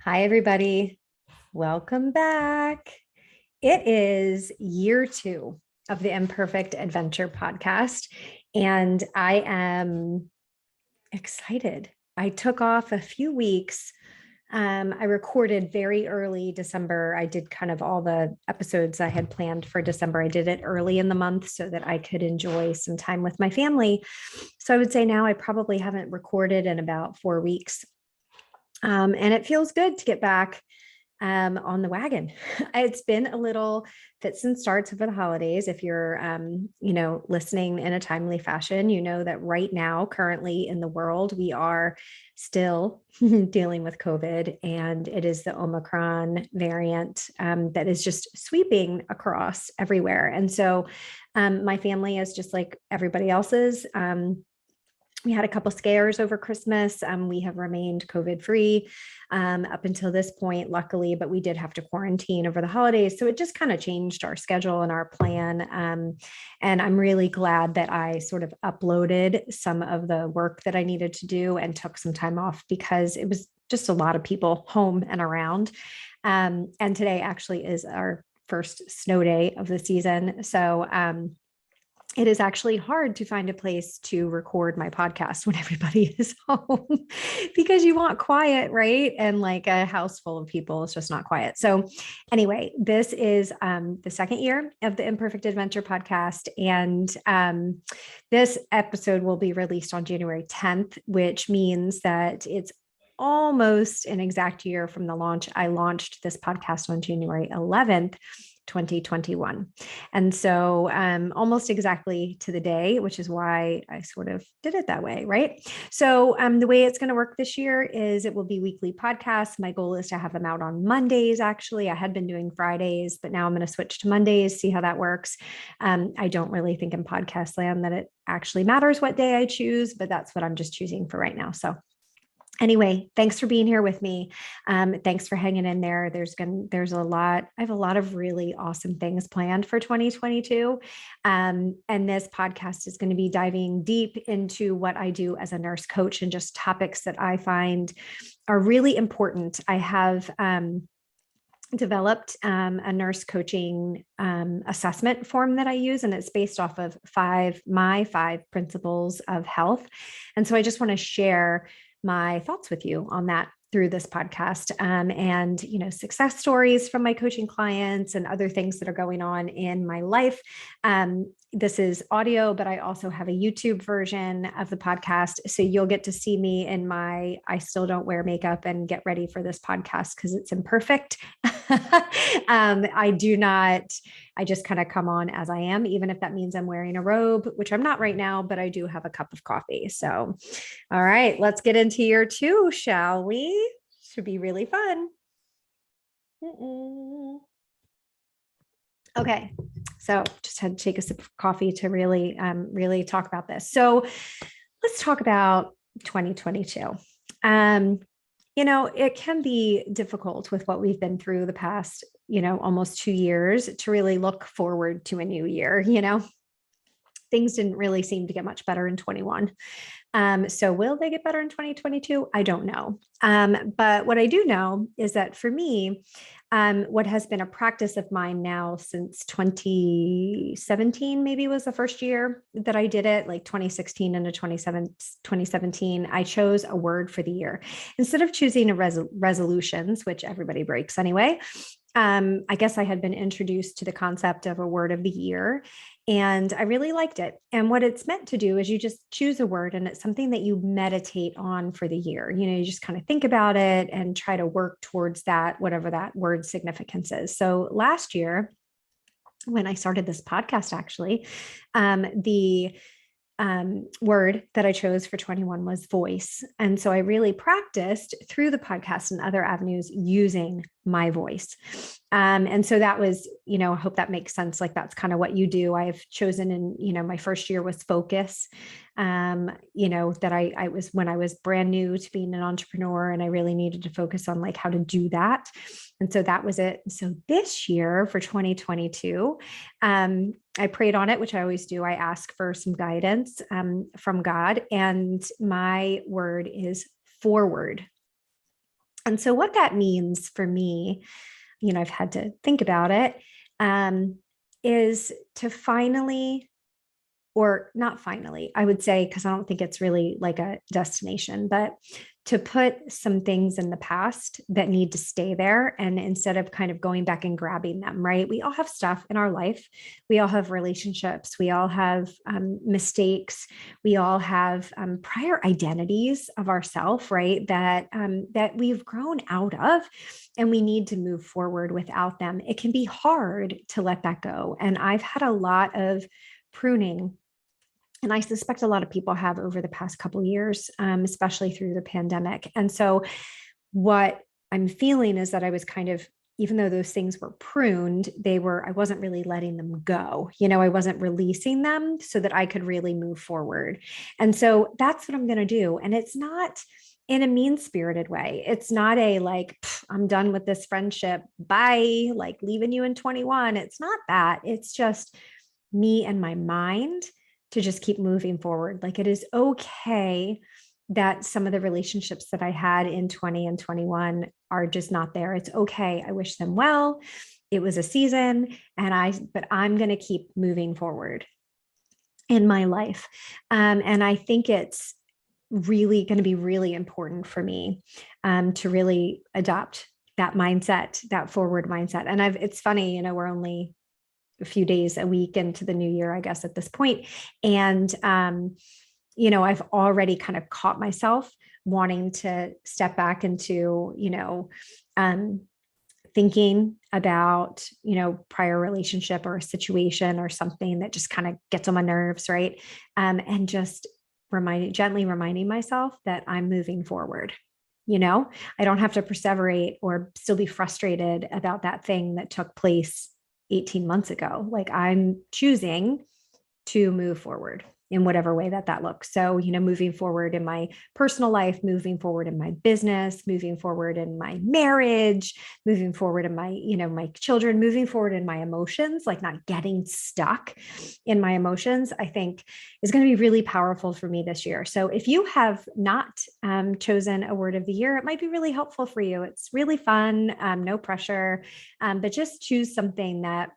Hi, everybody. Welcome back. It is year 2 of the Imperfect Adventure podcast, and I am excited. I took off a few weeks. I recorded very early December. I did kind of all the episodes I had planned for December. I did it early in the month so that I could enjoy some time with my family. So I would say now I probably haven't recorded in about 4 weeks. And it feels good to get back on the wagon. It's been a little fits and starts over the holidays. If you're, listening in a timely fashion, you know that right now, currently in the world, we are still dealing with COVID, and it is the Omicron variant that is just sweeping across everywhere. And so, my family is just like everybody else's. We had a couple scares over Christmas. We have remained COVID free up until this point, luckily, but we did have to quarantine over the holidays. So it just kind of changed our schedule and our plan. And I'm really glad that I sort of uploaded some of the work that I needed to do and took some time off because it was just a lot of people home and around. And today actually is our first snow day of the season. So, it is actually hard to find a place to record my podcast when everybody is home because you want quiet, right? And like a house full of people is just not quiet. So anyway, this is the second year of the Imperfect Adventure podcast. And this episode will be released on January 10th, which means that it's almost an exact year from the launch. I launched this podcast on January 11th. 2021. And so almost exactly to the day, which is why I sort of did it that way, right? So the way it's going to work this year is it will be weekly podcasts. My goal is to have them out on Mondays, actually. I had been doing Fridays, but now I'm going to switch to Mondays, see how that works. I don't really think in podcast land that it actually matters what day I choose, but that's what I'm just choosing for right now. So anyway, thanks for being here with me. Thanks for hanging in there. I have a lot of really awesome things planned for 2022. And this podcast is going to be diving deep into what I do as a nurse coach and just topics that I find are really important. I have developed a nurse coaching assessment form that I use, and it's based off of my five principles of health. And so I just want to share my thoughts with you on that through this podcast, and success stories from my coaching clients and other things that are going on in my life. This is audio, but I also have a YouTube version of the podcast, so you'll get to see me in my I still don't wear makeup and get ready for this podcast because it's imperfect. I do not. I just kind of come on as I am, even if that means I'm wearing a robe, which I'm not right now, but I do have a cup of coffee. So, all right, let's get into year 2, shall we? Should be really fun. Okay, so just had to take a sip of coffee to really talk about this. So let's talk about 2022. It can be difficult with what we've been through the past, almost 2 years to really look forward to a new year. Things didn't really seem to get much better in 21. So will they get better in 2022? I don't know. But what I do know is that for me, what has been a practice of mine now since 2017, maybe was the first year that I did it, like 2016 into 2017, I chose a word for the year. Instead of choosing resolutions, which everybody breaks anyway, I guess I had been introduced to the concept of a word of the year, and I really liked it. And what it's meant to do is you just choose a word, and it's something that you meditate on for the year. You just kind of think about it and try to work towards that, whatever that word's significance is. So last year, when I started this podcast, actually, the word that I chose for 21 was voice. And so I really practiced through the podcast and other avenues using my voice. And so that was, I hope that makes sense. Like that's kind of what you do. I've chosen my first year was focus. That I was when I was brand new to being an entrepreneur, and I really needed to focus on like how to do that. And so that was it. So this year for 2022, I prayed on it, which I always do. I ask for some guidance from God, and my word is forward. And so what that means for me, I've had to think about it, is to finally, or not finally, I would say, because I don't think it's really like a destination, but to put some things in the past that need to stay there. And instead of kind of going back and grabbing them, right? We all have stuff in our life. We all have relationships. We all have mistakes. We all have prior identities of ourself, right? That we've grown out of, and we need to move forward without them. It can be hard to let that go. And I've had a lot of pruning, and I suspect a lot of people have over the past couple of years, especially through the pandemic. And so what I'm feeling is that I was kind of, even though those things were pruned, I wasn't really letting them go. I wasn't releasing them so that I could really move forward. And so that's what I'm going to do. And it's not in a mean spirited way. It's not a like, I'm done with this friendship. Bye, like leaving you in 21. It's not that. It's just me and my mind to just keep moving forward. Like, it is okay that some of the relationships that I had in 20 and 21 are just not there. It's okay. I wish them well. It was a season, but I'm going to keep moving forward in my life. And I think it's really going to be really important for me to really adopt that mindset, that forward mindset. And it's funny, we're only a few days a week into the new year, I guess, at this point. And, I've already kind of caught myself wanting to step back into, thinking about, prior relationship or a situation or something that just kind of gets on my nerves. Right. And just gently reminding myself that I'm moving forward. I don't have to perseverate or still be frustrated about that thing that took place 18 months ago. Like, I'm choosing to move forward in whatever way that looks. So, moving forward in my personal life, moving forward in my business, moving forward in my marriage, moving forward in my, my children, moving forward in my emotions, like not getting stuck in my emotions, I think is going to be really powerful for me this year. So if you have not chosen a word of the year, it might be really helpful for you. It's really fun, no pressure, but just choose something that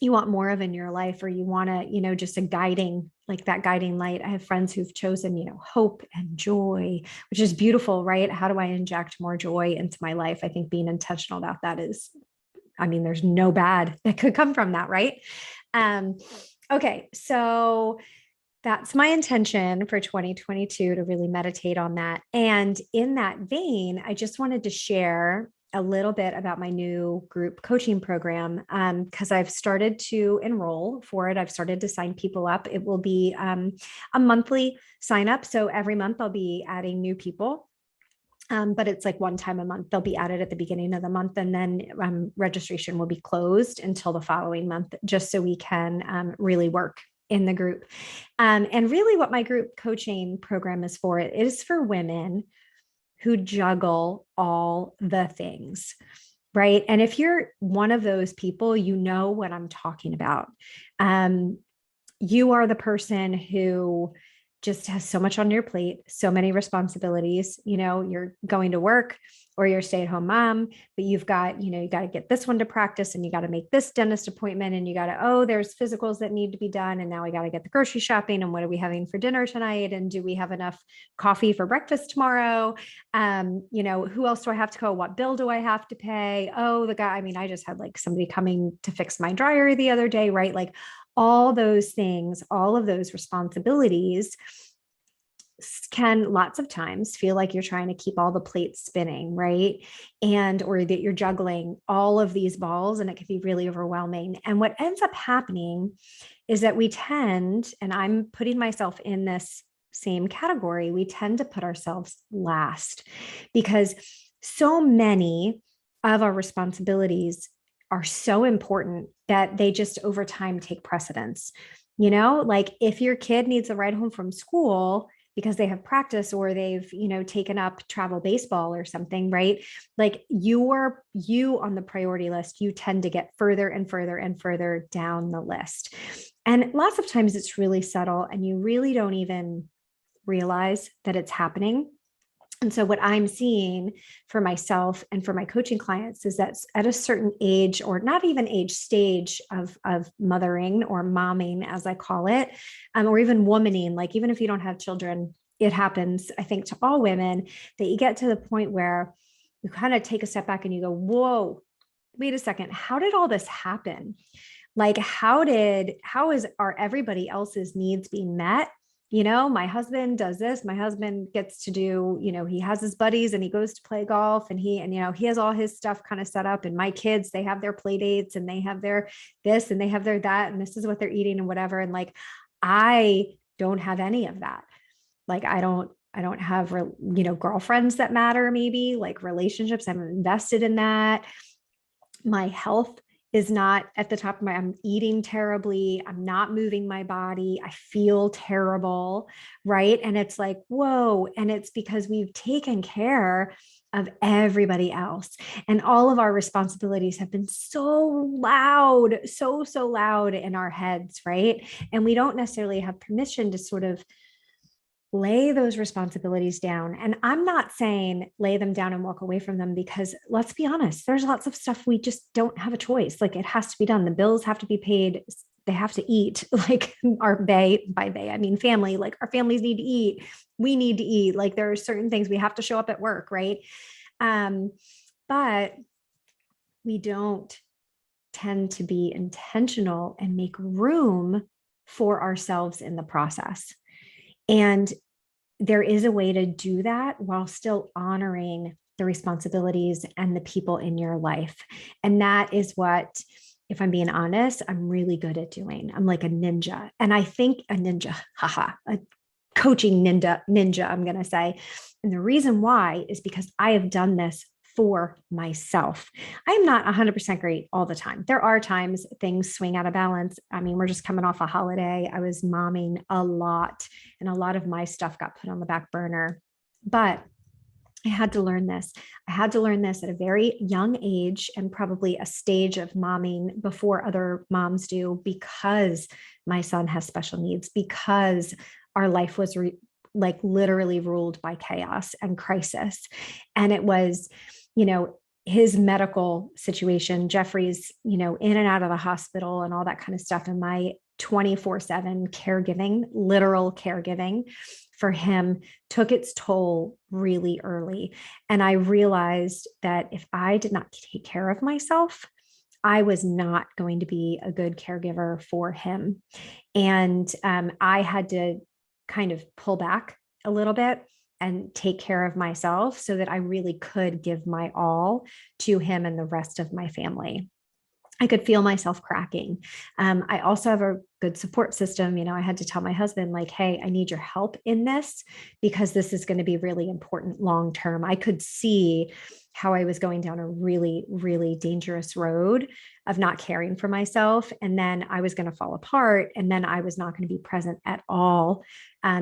you want more of in your life, or you want to, just a guiding, like that guiding light. I have friends who've chosen, hope and joy, which is beautiful, right? How do I inject more joy into my life? I think being intentional about that there's no bad that could come from that, right? Okay. So that's my intention for 2022, to really meditate on that. And in that vein, I just wanted to share a little bit about my new group coaching program, because I've started to enroll for it. I've started to sign people up. It will be a monthly sign up. So every month I'll be adding new people. But it's like one time a month. They'll be added at the beginning of the month, and then registration will be closed until the following month, just so we can really work in the group. And really what my group coaching program is for, it is for women who juggle all the things, right? And if you're one of those people, you know what I'm talking about. You are the person who just has so much on your plate, so many responsibilities. You're going to work, or you're a stay-at-home mom, but you've got, you got to get this one to practice, and you got to make this dentist appointment, and you got to, there's physicals that need to be done. And now we got to get the grocery shopping, and what are we having for dinner tonight? And do we have enough coffee for breakfast tomorrow? Who else do I have to call? What bill do I have to pay? The guy, I just had like somebody coming to fix my dryer the other day, right? Like all those things, all of those responsibilities can lots of times feel like you're trying to keep all the plates spinning, right? Or that you're juggling all of these balls, and it can be really overwhelming. And what ends up happening is that we tend, and I'm putting myself in this same category, we tend to put ourselves last, because so many of our responsibilities are so important that they just over time take precedence. Like if your kid needs a ride home from school because they have practice, or they've, taken up travel baseball or something, right? Like you on the priority list, you tend to get further and further and further down the list. And lots of times it's really subtle, and you really don't even realize that it's happening And so what I'm seeing for myself and for my coaching clients is that at a certain age, or not even age, stage of mothering or momming, as I call it, or even womaning, like even if you don't have children, it happens, I think, to all women, that you get to the point where you kind of take a step back and you go, whoa, wait a second, how did all this happen? Like, are everybody else's needs being met? My husband does this. My husband gets to do, he has his buddies and he goes to play golf, and he has all his stuff kind of set up. And my kids, they have their play dates and they have their this and they have their that, and this is what they're eating and whatever. And like, I don't have any of that. Like, I don't have, girlfriends that matter, maybe like relationships. I'm invested in that. My health is not at the top of I'm eating terribly. I'm not moving my body. I feel terrible. Right. And it's like, whoa. And it's because we've taken care of everybody else. And all of our responsibilities have been so loud, so loud in our heads. Right. And we don't necessarily have permission to sort of lay those responsibilities down. And I'm not saying lay them down and walk away from them, because let's be honest, there's lots of stuff we just don't have a choice. Like, it has to be done. The bills have to be paid. They have to eat. Like, by they, I mean family, like our families need to eat. We need to eat. Like, there are certain things we have to show up at work. Right. But we don't tend to be intentional and make room for ourselves in the process. And there is a way to do that while still honoring the responsibilities and the people in your life. And that is what, if I'm being honest, I'm really good at doing. I'm like a ninja. And I think a ninja, a coaching ninja, I'm going to say. And the reason why is because I have done this for myself. I am not 100% great all the time. There are times things swing out of balance. I mean, we're just coming off a holiday. I was momming a lot, and a lot of my stuff got put on the back burner. But I had to learn this. I had to learn this at a very young age, and probably a stage of momming before other moms do, because my son has special needs, because our life was like literally ruled by chaos and crisis. And it was, his medical situation, Jeffrey's, in and out of the hospital and all that kind of stuff. And my 24/7 caregiving, literal caregiving for him, took its toll really early. And I realized that if I did not take care of myself, I was not going to be a good caregiver for him. And I had to kind of pull back a little bit and take care of myself so that I really could give my all to him and the rest of my family. I could feel myself cracking. I also have a good support system. I had to tell my husband, like, hey, I need your help in this, because this is going to be really important long term. I could see how I was going down a really, really dangerous road of not caring for myself. And then I was going to fall apart. And then I was not going to be present at all,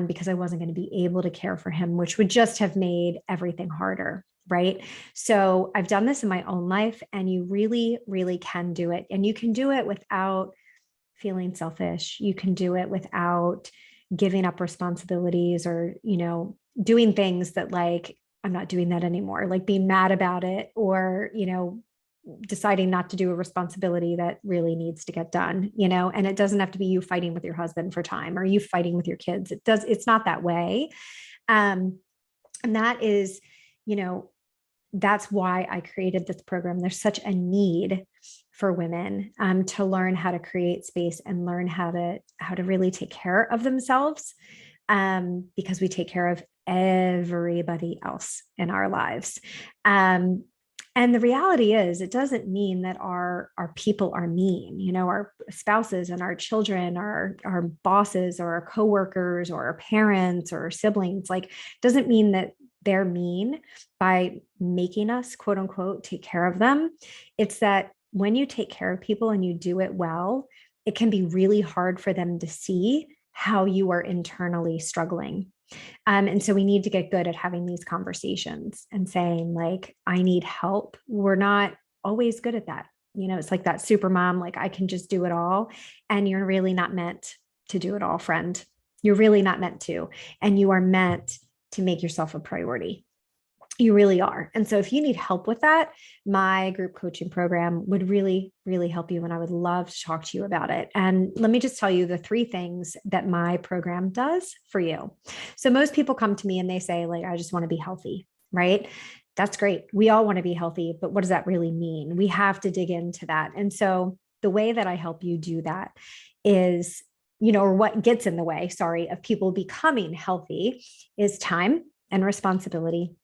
because I wasn't going to be able to care for him, which would just have made everything harder. Right. So I've done this in my own life, and you really, really can do it. And you can do it without feeling selfish. You can do it without giving up responsibilities, or, doing things that, like, I'm not doing that anymore, like being mad about it, or, deciding not to do a responsibility that really needs to get done, and it doesn't have to be you fighting with your husband for time, or you fighting with your kids. It's not that way. And that is, that's why I created this program. There's such a need for women to learn how to create space and learn how to really take care of themselves, because we take care of everybody else in our lives. And the reality is, it doesn't mean that our people are mean. Our spouses and our children, our bosses or our coworkers or our parents or our siblings, like, doesn't mean that they're mean by making us, quote unquote, take care of them. It's that when you take care of people and you do it well, it can be really hard for them to see how you are internally struggling. And so we need to get good at having these conversations and saying, like, I need help. We're not always good at that. It's like that super mom, like, I can just do it all. And you're really not meant to do it all, friend. You're really not meant to. And you are meant to make yourself a priority. You really are. And so if you need help with that, my group coaching program would really, really help you. And I would love to talk to you about it. And let me just tell you the three things that my program does for you. So most people come to me and they say, like, I just want to be healthy, right? That's great. We all want to be healthy, but what does that really mean? We have to dig into that. And so the way that I help you do that is, or what gets in the way, sorry, of people becoming healthy is time and responsibility,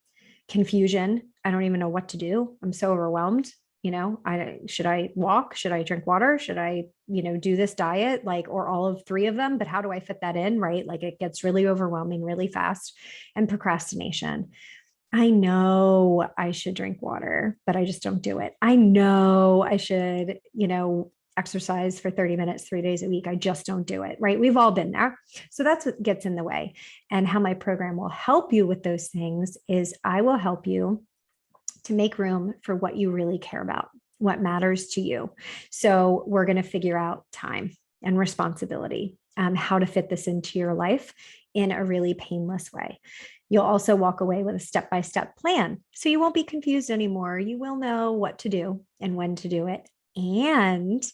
confusion. I don't even know what to do. I'm so overwhelmed. Should I walk? Should I drink water? Should I, do this diet, like, or all of three of them? But how do I fit that in? Right? Like it gets really overwhelming really fast. And procrastination. I know I should drink water, but I just don't do it. I know I should, exercise for 30 minutes, 3 days a week. I just don't do it. Right. We've all been there. So that's what gets in the way. And how my program will help you with those things is I will help you to make room for what you really care about, what matters to you. So we're going to figure out time and responsibility, how to fit this into your life in a really painless way. You'll also walk away with a step-by-step plan. So you won't be confused anymore. You will know what to do and when to do it. And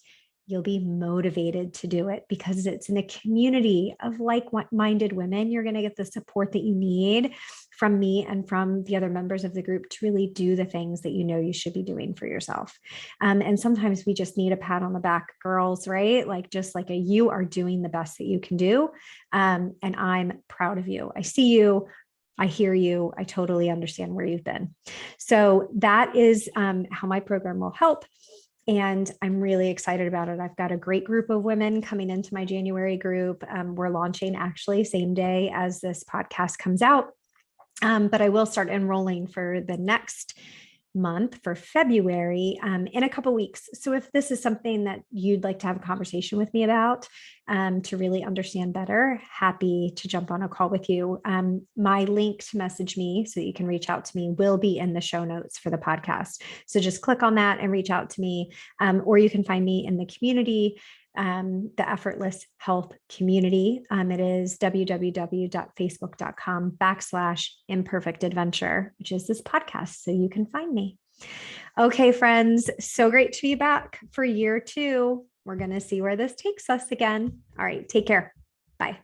you'll be motivated to do it because it's in a community of like-minded women. You're going to get the support that you need from me and from the other members of the group to really do the things that you should be doing for yourself. And sometimes we just need a pat on the back, girls, right? Like just like you are doing the best that you can do. And I'm proud of you. I see you. I hear you. I totally understand where you've been. So that is how my program will help. And I'm really excited about it. I've got a great group of women coming into my January group. We're launching actually same day as this podcast comes out. But I will start enrolling for the next month for February in a couple of weeks. So if this is something that you'd like to have a conversation with me about to really understand better, happy to jump on a call with you. My link to message me so that you can reach out to me will be in the show notes for the podcast. So just click on that and reach out to me, or you can find me in the community, the Effortless Health Community. It is www.facebook.com/Imperfect Adventure, which is this podcast. So you can find me. Okay, friends, so great to be back for year 2. We're going to see where this takes us again. All right, take care. Bye.